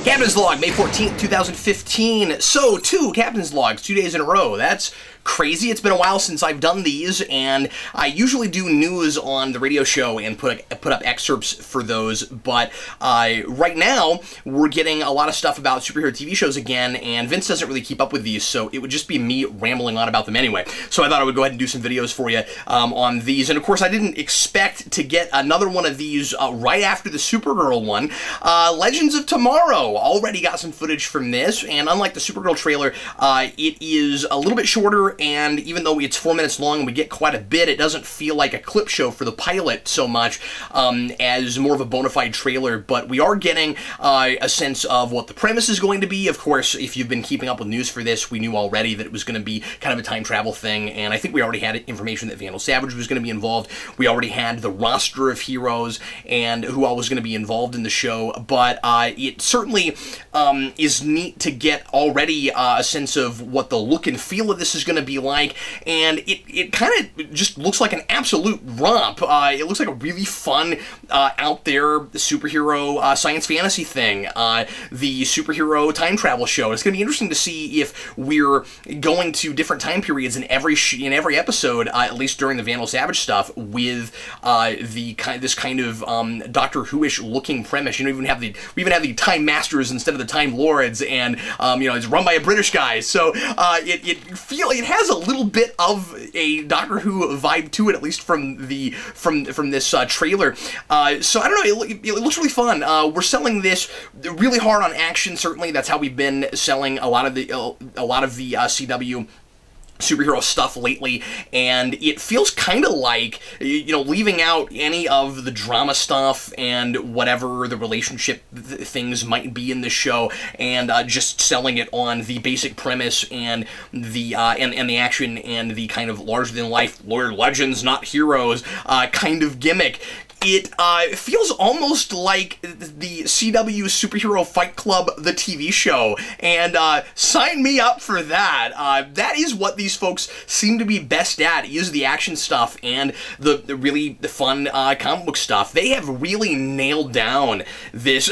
Captain's Log, May 14th, 2015. So, 2 Captain's Logs, 2 days in a row. That's crazy. It's been a while since I've done these, and I usually do news on the radio show and put up excerpts for those, but right now, we're getting a lot of stuff about superhero TV shows again, and Vince doesn't really keep up with these, so it would just be me rambling on about them anyway. So I thought I would go ahead and do some videos for you on these, and of course I didn't expect to get another one of these right after the Supergirl one. Legends of Tomorrow already got some footage from this, and unlike the Supergirl trailer, it is a little bit shorter, and even though it's 4 minutes long and we get quite a bit, it doesn't feel like a clip show for the pilot so much as more of a bona fide trailer, but we are getting a sense of what the premise is going to be. Of course, if you've been keeping up with news for this, we knew already that it was going to be kind of a time travel thing, and I think we already had information that Vandal Savage was going to be involved. We already had the roster of heroes and who all was going to be involved in the show, but it certainly is neat to get already a sense of what the look and feel of this is going to be like, and it kind of just looks like an absolute romp. It looks like a really fun, out there superhero science fantasy thing. The superhero time travel show. It's going to be interesting to see if we're going to different time periods in every episode, at least during the Vandal Savage stuff, with this kind of Doctor Who-ish looking premise. You know, we even have the Time Masters instead of the Time Lords, and you know, it's run by a British guy. So it has a little bit of a Doctor Who vibe to it, at least from this trailer. So I don't know. It looks really fun. We're selling this really hard on action. Certainly, that's how we've been selling a lot of the CW superhero stuff lately, and it feels kind of like, you know, leaving out any of the drama stuff and whatever the relationship things might be in the show, and just selling it on the basic premise and the action and the kind of larger than life legends, not heroes kind of gimmick. It feels almost like the CW Superhero Fight Club, the TV show, and sign me up for that. That is what these folks seem to be best at, is the action stuff and the really fun comic book stuff. They have really nailed down this,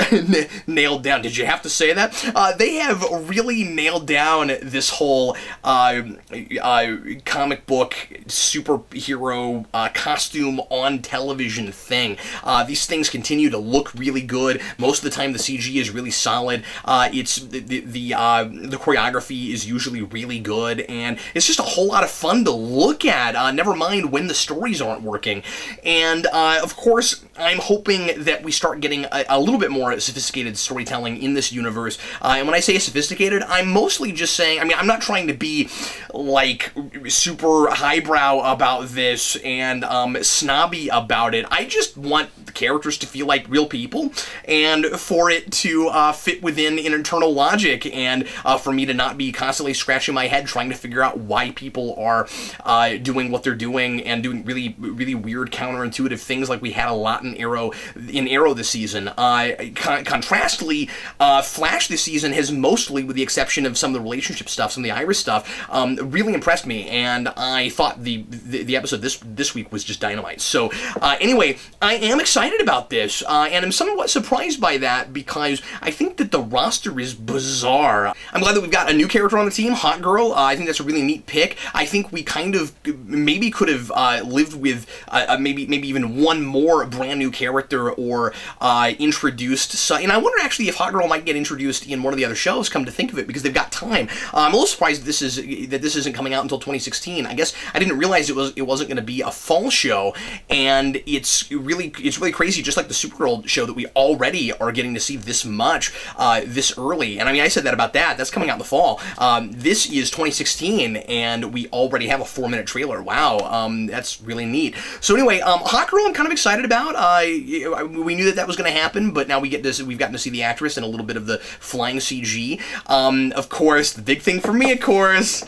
nailed down, did you have to say that? They have really nailed down this whole comic book superhero costume on television thing. These things continue to look really good. Most of the time the CG is really solid. It's the choreography is usually really good, and it's just a whole lot of fun to look at, never mind when the stories aren't working. And of course, I'm hoping that we start getting a little bit more sophisticated storytelling in this universe. And when I say sophisticated, I'm mostly just saying, I mean, I'm not trying to be like super highbrow about this and snobby about it. I just want the characters to feel like real people, and for it to fit within an internal logic, and for me to not be constantly scratching my head trying to figure out why people are doing what they're doing and doing really, really weird counterintuitive things like we had a lot in Arrow this season. Contrastly, Flash this season has mostly, with the exception of some of the relationship stuff, some of the Iris stuff, really impressed me, and I thought the episode this week was just dynamite. So anyway, I am excited about this, and I'm somewhat surprised by that because I think that the roster is bizarre. I'm glad that we've got a new character on the team, Hot Girl. I think that's a really neat pick. I think we kind of maybe could have lived with maybe even one more brand new character or introduced. So, and I wonder actually if Hot Girl might get introduced in one of the other shows, come to think of it, because they've got time. I'm a little surprised this isn't coming out until 2016. I guess I didn't realize it wasn't going to be a fall show, and it's really crazy, just like the Supergirl show, that we already are getting to see this much this early. And I mean, I said that about that's coming out in the fall. This is 2016, and we already have a 4-minute trailer. Wow, that's really neat. So anyway, Hot Girl I'm kind of excited about. We knew that was going to happen, but now we've gotten to see the actress and a little bit of the flying CG. Of course, the big thing for me, of course,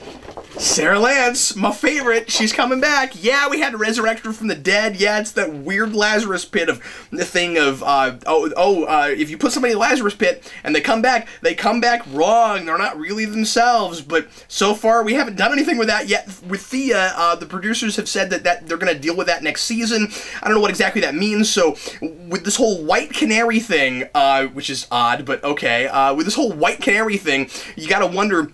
Sarah Lance, my favorite, she's coming back. Yeah, we had to resurrect her from the dead. Yeah, it's that weird Lazarus pit of the thing of, if you put somebody in the Lazarus pit and they come back wrong. They're not really themselves. But so far, we haven't done anything with that yet. With Thea, the producers have said that they're going to deal with that next season. I don't know what exactly that means. So with this whole white canary thing, which is odd, but okay, with this whole white canary thing, you got to wonder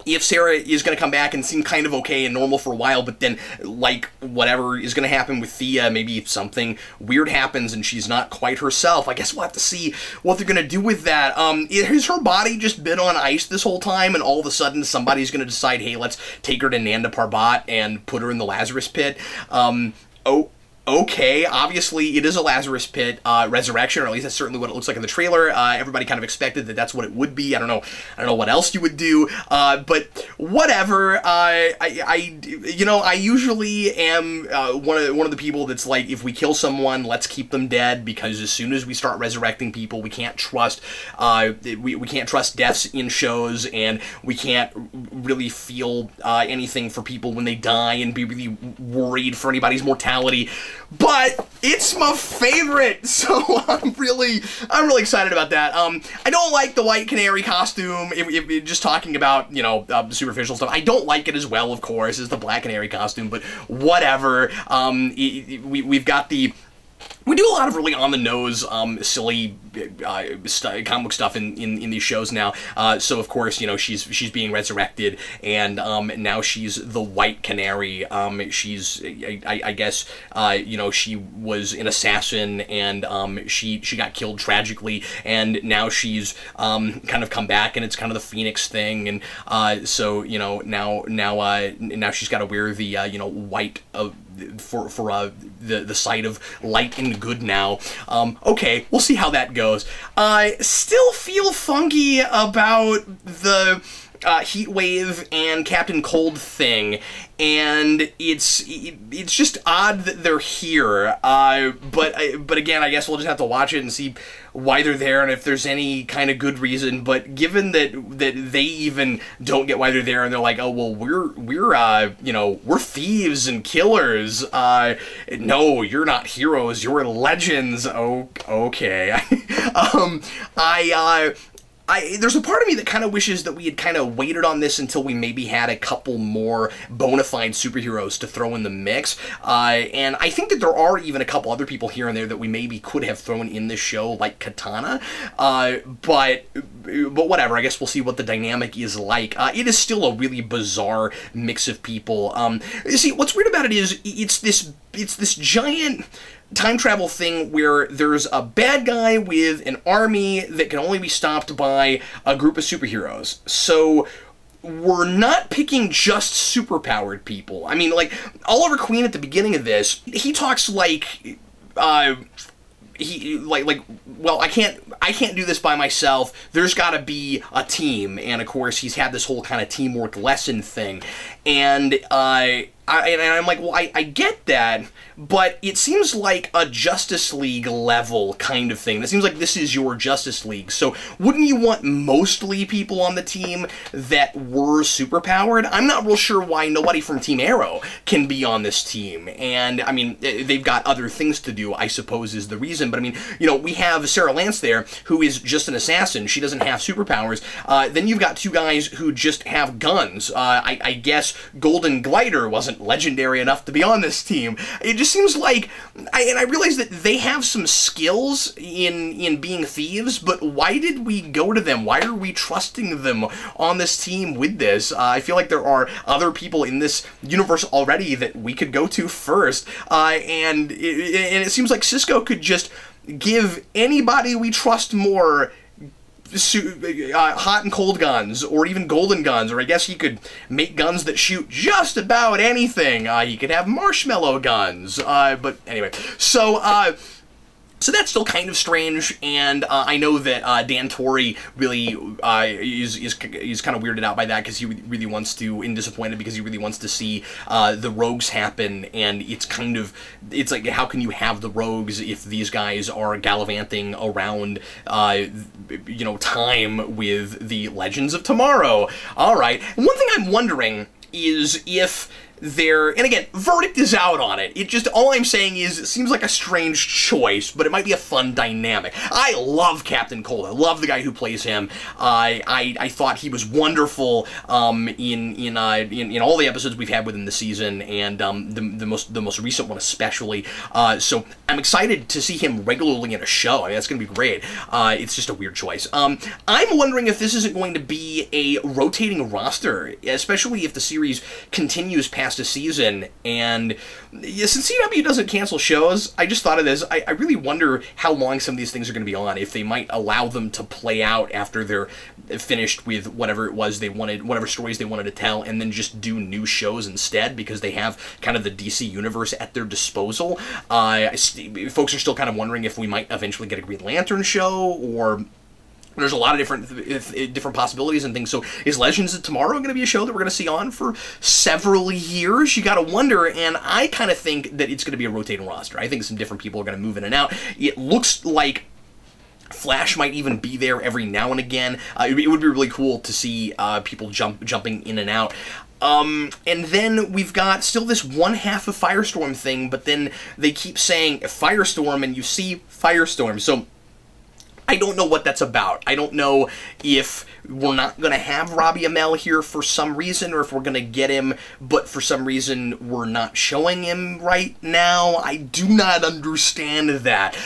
if Sarah is going to come back and seem kind of okay and normal for a while, but then, like, whatever is going to happen with Thea, maybe something weird happens and she's not quite herself. I guess we'll have to see what they're going to do with that. Has her body just been on ice this whole time, and all of a sudden somebody's going to decide, hey, let's take her to Nanda Parbat and put her in the Lazarus pit? Okay, obviously it is a Lazarus pit resurrection, or at least that's certainly what it looks like in the trailer. Everybody kind of expected that that's what it would be. I don't know what else you would do, but whatever. I usually am one of the people that's like, if we kill someone, let's keep them dead, because as soon as we start resurrecting people, we can't trust we can't trust deaths in shows, and we can't really feel anything for people when they die and be really worried for anybody's mortality. But it's my favorite, so I'm really excited about that. I don't like the white canary costume. If just talking about, superficial stuff, I don't like it as well, of course, as the black canary costume. But whatever. We've got the. We do a lot of really on-the-nose, silly comic book stuff in these shows now. So of course, she's being resurrected, and now she's the White Canary. She's, I guess, she was an assassin, and she got killed tragically, and now she's kind of come back, and it's kind of the Phoenix thing, and so now she's got to wear the white for the site of light and good now. Okay, we'll see how that goes. I still feel funky about the Heat Wave and Captain Cold thing, and it's just odd that they're here. But again, I guess we'll just have to watch it and see why they're there and if there's any kind of good reason. But given that they even don't get why they're there, and they're like, oh well, we're thieves and killers. No, you're not heroes. You're legends. Oh, okay. There's a part of me that kind of wishes that we had kind of waited on this until we maybe had a couple more bona fide superheroes to throw in the mix. And I think that there are even a couple other people here and there that we maybe could have thrown in this show, like Katana. But whatever, I guess we'll see what the dynamic is like. It is still a really bizarre mix of people. You see, what's weird about it is it's this giant time travel thing where there's a bad guy with an army that can only be stopped by a group of superheroes. So we're not picking just superpowered people. I mean, like, Oliver Queen at the beginning of this, he talks like, well, I can't do this by myself. There's got to be a team, and of course he's had this whole kind of teamwork lesson thing, and I'm like, well, I get that, but it seems like a Justice League level kind of thing. It seems like this is your Justice League. So wouldn't you want mostly people on the team that were superpowered? I'm not real sure why nobody from Team Arrow can be on this team. And, I mean, they've got other things to do, I suppose, is the reason. But, I mean, we have Sarah Lance there, who is just an assassin. She doesn't have superpowers. Then you've got two guys who just have guns. I guess Golden Glider wasn't legendary enough to be on this team. It just seems like, and I realize that they have some skills in being thieves, but why did we go to them? Why are we trusting them on this team with this? I feel like there are other people in this universe already that we could go to first, and it seems like Cisco could just give anybody we trust more hot and cold guns, or even golden guns, or I guess he could make guns that shoot just about anything. He could have marshmallow guns, but anyway, so that's still kind of strange, and I know that Dan Torrey really is kind of weirded out by that, because he really wants to, and disappointed because he really wants to see the rogues happen, and it's like, how can you have the rogues if these guys are gallivanting around, time with the Legends of Tomorrow? All right, one thing I'm wondering is if there, and again, verdict is out on it. It just, all I'm saying is, it seems like a strange choice, but it might be a fun dynamic. I love Captain Cold. I love the guy who plays him. I thought he was wonderful in all the episodes we've had within the season, and the most recent one especially. So I'm excited to see him regularly in a show. I mean, that's going to be great. It's just a weird choice. I'm wondering if this isn't going to be a rotating roster, especially if the series continues past a season. And yeah, since CW doesn't cancel shows, I just thought of this. I really wonder how long some of these things are going to be on, if they might allow them to play out after they're finished with whatever it was they wanted, whatever stories they wanted to tell, and then just do new shows instead, because they have kind of the DC universe at their disposal. Folks are still kind of wondering if we might eventually get a Green Lantern show, or there's a lot of different possibilities and things. So is Legends of Tomorrow going to be a show that we're going to see on for several years? You got to wonder, and I kind of think that it's going to be a rotating roster. I think some different people are going to move in and out. It looks like Flash might even be there every now and again. It would be really cool to see people jumping in and out. And then we've got still this one half of Firestorm thing, but then they keep saying Firestorm, and you see Firestorm. So I don't know what that's about. I don't know if we're not going to have Robbie Amell here for some reason, or if we're going to get him, but for some reason we're not showing him right now. I do not understand that.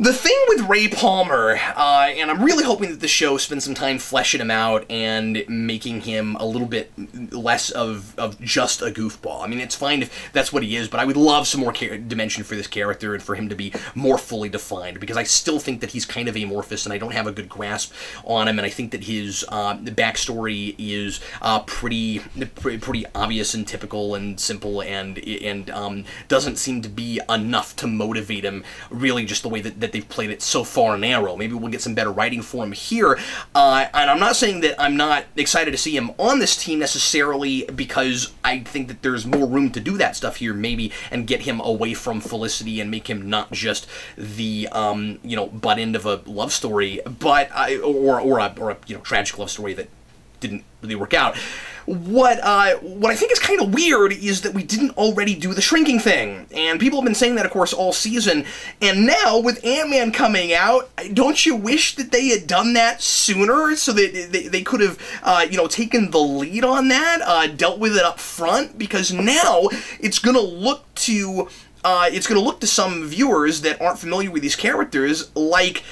The thing with Ray Palmer, and I'm really hoping that the show spends some time fleshing him out and making him a little bit less of just a goofball. I mean, it's fine if that's what he is, but I would love some more dimension for this character and for him to be more fully defined, because I still think that he's kind of amorphous and I don't have a good grasp on him, and I think that his backstory is pretty obvious and typical and simple, and doesn't seem to be enough to motivate him, really, just the way that they've played it so far in Arrow. Maybe we'll get some better writing for him here. And I'm not saying that I'm not excited to see him on this team necessarily, because I think that there's more room to do that stuff here, maybe, and get him away from Felicity and make him not just the butt end of a love story, but or a tragic love story that didn't really work out. What I think is kind of weird is that we didn't already do the shrinking thing, and people have been saying that, of course, all season, and now with Ant-Man coming out, don't you wish that they had done that sooner, so that they could have taken the lead on that, dealt with it up front, because now it's gonna look to some viewers that aren't familiar with these characters like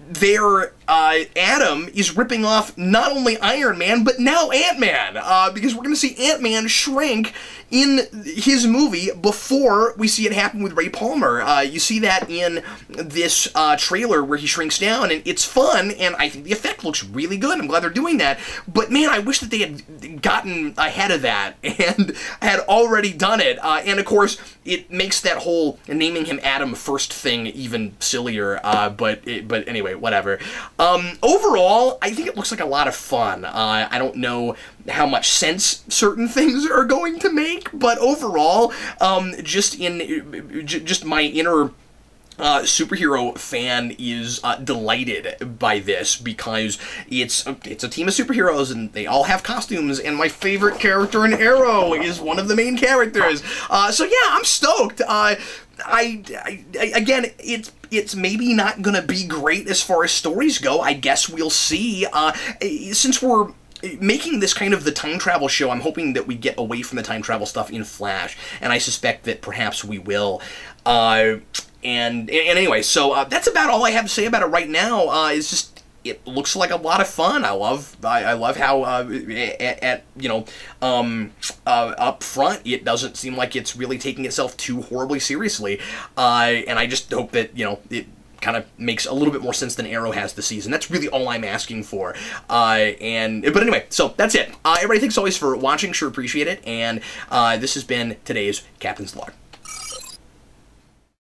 their Adam is ripping off not only Iron Man, but now Ant-Man, because we're going to see Ant-Man shrink in his movie before we see it happen with Ray Palmer. You see that in this trailer where he shrinks down, and it's fun, and I think the effect looks really good. I'm glad they're doing that, but man, I wish that they had gotten ahead of that and had already done it, and of course, it makes that whole naming him Adam first thing even sillier, but anyway, whatever. Overall, I think it looks like a lot of fun. I don't know how much sense certain things are going to make, but overall, just my inner superhero fan is delighted by this, because it's a team of superheroes and they all have costumes, and my favorite character in Arrow is one of the main characters. So yeah, I'm stoked. Again, it's maybe not gonna be great as far as stories go. I guess we'll see. Since we're making this kind of the time travel show, I'm hoping that we get away from the time travel stuff in Flash, and I suspect that perhaps we will. And anyway, so that's about all I have to say about it right now. It's just, it looks like a lot of fun. I love how up front it doesn't seem like it's really taking itself too horribly seriously, and I just hope that it kind of makes a little bit more sense than Arrow has this season. That's really all I'm asking for. But anyway, so that's it. Everybody, thanks always for watching. Sure appreciate it. And this has been today's Captain's Log.